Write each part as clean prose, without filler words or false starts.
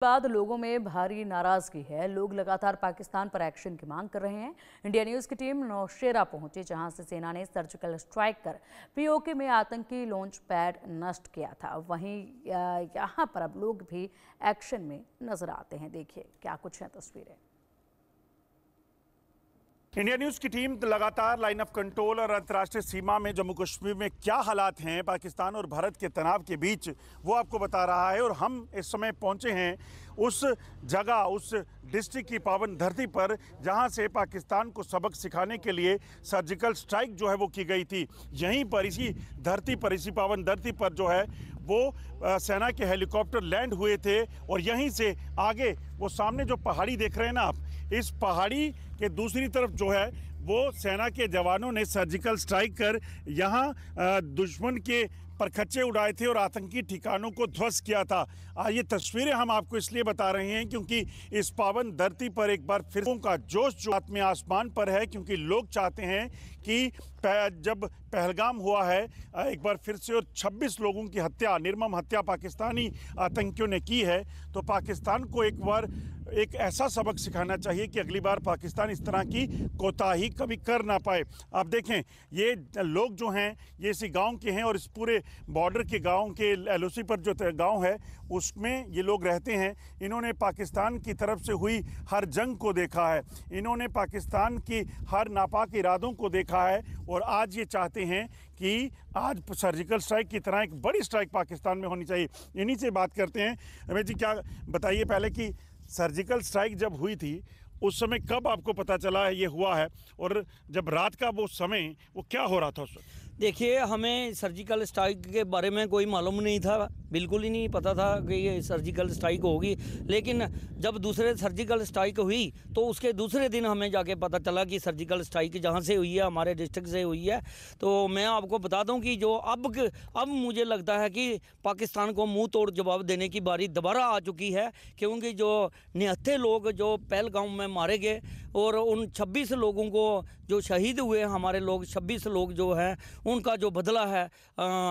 बाद लोगों में भारी नाराजगी है। लोग लगातार पाकिस्तान पर एक्शन की मांग कर रहे हैं। इंडिया न्यूज की टीम नौशेरा पहुंची, जहां से सेना ने सर्जिकल स्ट्राइक कर पीओके में आतंकी लॉन्च पैड नष्ट किया था। वहीं यहां पर अब लोग भी एक्शन में नजर आते हैं। देखिए क्या कुछ है तस्वीरें। इंडिया न्यूज की टीम लगातार लाइन ऑफ कंट्रोल और अंतर्राष्ट्रीय सीमा में जम्मू कश्मीर में क्या हालात हैं पाकिस्तान और भारत के तनाव के बीच, वो आपको बता रहा है। और हम इस समय पहुंचे हैं उस जगह, उस डिस्ट्रिक्ट की पावन धरती पर, जहां से पाकिस्तान को सबक सिखाने के लिए सर्जिकल स्ट्राइक जो है वो की गई थी। यहीं पर इसी धरती पर, इसी पावन धरती पर जो है वो सेना के हेलीकॉप्टर लैंड हुए थे। और यहीं से आगे वो सामने जो पहाड़ी देख रहे हैं ना आप, इस पहाड़ी के दूसरी तरफ जो है वो सेना के जवानों ने सर्जिकल स्ट्राइक कर यहाँ दुश्मन के परखच्चे उड़ाए थे और आतंकी ठिकानों को ध्वस्त किया था। ये तस्वीरें हम आपको इसलिए बता रहे हैं क्योंकि इस पावन धरती पर एक बार फिर का जोश जो आत्म आसमान पर है, क्योंकि लोग चाहते हैं कि जब पहलगाम हुआ है एक बार फिर से और 26 लोगों की हत्या, निर्मम हत्या पाकिस्तानी आतंकियों ने की है, तो पाकिस्तान को एक बार एक ऐसा सबक सिखाना चाहिए कि अगली बार पाकिस्तान इस तरह की कोताही कभी कर ना पाए। आप देखें ये लोग जो हैं ये इसी गांव के हैं और इस पूरे बॉर्डर के गांव के एलओसी पर जो गांव है उसमें ये लोग रहते हैं। इन्होंने पाकिस्तान की तरफ से हुई हर जंग को देखा है, इन्होंने पाकिस्तान की हर नापाक इरादों को देखा है और आज ये चाहते हैं कि आज सर्जिकल स्ट्राइक की तरह एक बड़ी स्ट्राइक पाकिस्तान में होनी चाहिए। इन्हीं से बात करते हैं। रमेश जी, क्या बताइए पहले कि सर्जिकल स्ट्राइक जब हुई थी उस समय कब आपको पता चला है ये हुआ है, और जब रात का वो समय वो क्या हो रहा था उस वक्त? देखिए, हमें सर्जिकल स्ट्राइक के बारे में कोई मालूम नहीं था, बिल्कुल ही नहीं पता था कि ये सर्जिकल स्ट्राइक होगी। लेकिन जब दूसरे सर्जिकल स्ट्राइक हुई तो उसके दूसरे दिन हमें जाके पता चला कि सर्जिकल स्ट्राइक जहाँ से हुई है हमारे डिस्ट्रिक्ट से हुई है। तो मैं आपको बता दूं कि जो अब मुझे लगता है कि पाकिस्तान को मुंह तोड़ जवाब देने की बारी दोबारा आ चुकी है, क्योंकि जो निहत्थे लोग जो पहलगाम में मारे गए और उन 26 लोगों को जो शहीद हुए हमारे लोग, 26 लोग जो हैं, उनका जो बदला है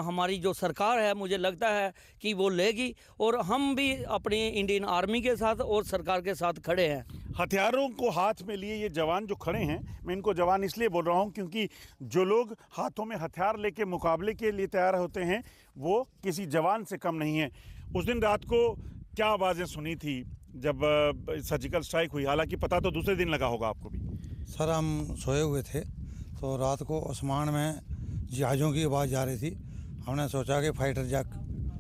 हमारी जो सरकार है, मुझे लगता है कि वो लेगी। और हम भी अपनी इंडियन आर्मी के साथ और सरकार के साथ खड़े हैं। हथियारों को हाथ में लिए ये जवान जो खड़े हैं, मैं इनको जवान इसलिए बोल रहा हूँ क्योंकि जो लोग हाथों में हथियार लेके मुकाबले के लिए तैयार होते हैं वो किसी जवान से कम नहीं है। उस दिन रात को क्या आवाज़ें सुनी थी जब सर्जिकल स्ट्राइक हुई? हालांकि पता तो दूसरे दिन लगा होगा आपको भी। सर, हम सोए हुए थे तो रात को आसमान में जहाज़ों की आवाज़ जा रही थी। हमने सोचा कि फाइटर जेट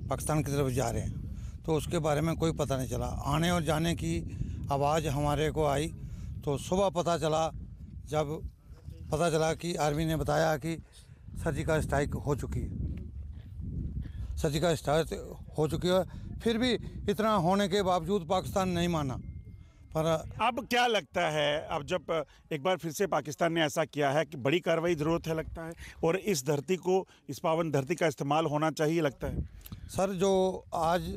पाकिस्तान की तरफ जा रहे हैं, तो उसके बारे में कोई पता नहीं चला। आने और जाने की आवाज़ हमारे को आई तो सुबह पता चला, जब पता चला कि आर्मी ने बताया कि सर्जिकल स्ट्राइक हो चुकी है, सर्जिकल स्ट्राइक हो चुकी है। फिर भी इतना होने के बावजूद पाकिस्तान नहीं माना। पर अब क्या लगता है, अब जब एक बार फिर से पाकिस्तान ने ऐसा किया है कि बड़ी कार्रवाई ज़रूरत है लगता है, और इस धरती को, इस पावन धरती का इस्तेमाल होना चाहिए लगता है? सर, जो आज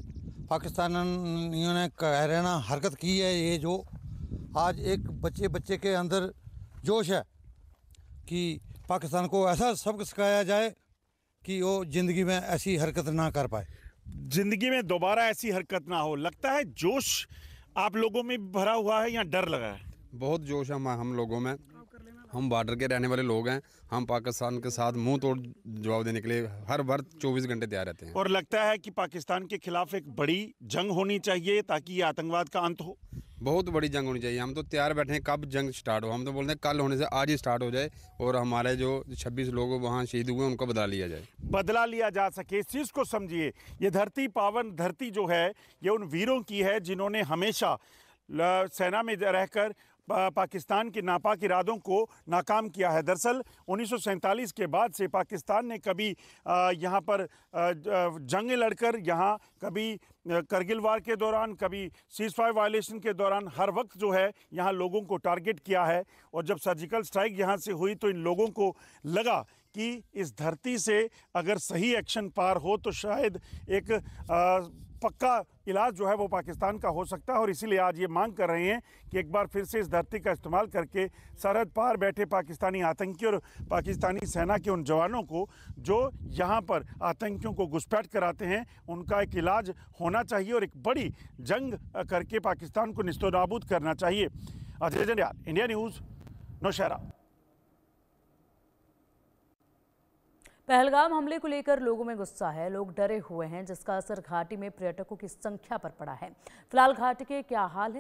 पाकिस्तानियों ने कह रहे ना हरकत की है, ये जो आज एक बच्चे के अंदर जोश है कि पाकिस्तान को ऐसा सबक सिखाया जाए कि वो ज़िंदगी में ऐसी हरकत ना कर पाए, ज़िंदगी में दोबारा ऐसी हरकत ना हो। लगता है जोश आप लोगों में भरा हुआ है या डर लगा है? बहुत जोश है हम लोगों में। हम बॉर्डर के रहने वाले लोग हैं। हम पाकिस्तान के साथ मुंह तोड़ जवाब देने के लिए हर बार 24 घंटे तैयार रहते हैं। और लगता है कि पाकिस्तान के खिलाफ एक बड़ी जंग होनी चाहिए ताकि ये आतंकवाद का अंत हो। बहुत बड़ी जंग होनी चाहिए। हम तो तैयार बैठे हैं कब जंग स्टार्ट हो। हम तो बोलते हैं कल होने से आज ही स्टार्ट हो जाए और हमारे जो 26 लोग वहाँ शहीद हुए उनका बदला लिया जाए, बदला लिया जा सके। इस चीज़ को समझिए, ये धरती, पावन धरती जो है, ये उन वीरों की है जिन्होंने हमेशा सेना में रहकर पाकिस्तान के नापाक इरादों को नाकाम किया है। दरअसल 1947 के बाद से पाकिस्तान ने कभी यहाँ पर जंग लड़कर, यहाँ कभी करगिल वार के दौरान, कभी सीज़फायर वायलेशन के दौरान, हर वक्त जो है यहाँ लोगों को टारगेट किया है। और जब सर्जिकल स्ट्राइक यहाँ से हुई तो इन लोगों को लगा कि इस धरती से अगर सही एक्शन पार हो तो शायद एक पक्का इलाज जो है वो पाकिस्तान का हो सकता है और इसीलिए आज ये मांग कर रहे हैं कि एक बार फिर से इस धरती का इस्तेमाल करके सरहद पार बैठे पाकिस्तानी आतंकी और पाकिस्तानी सेना के उन जवानों को जो यहाँ पर आतंकियों को घुसपैठ कराते हैं उनका एक इलाज होना चाहिए और एक बड़ी जंग करके पाकिस्तान को निस्तनाबूद करना चाहिए। Ajay Jandial, India News, Nowshera. पहलगाम हमले को लेकर लोगों में गुस्सा है, लोग डरे हुए हैं, जिसका असर घाटी में पर्यटकों की संख्या पर पड़ा है। फिलहाल घाटी के क्या हाल है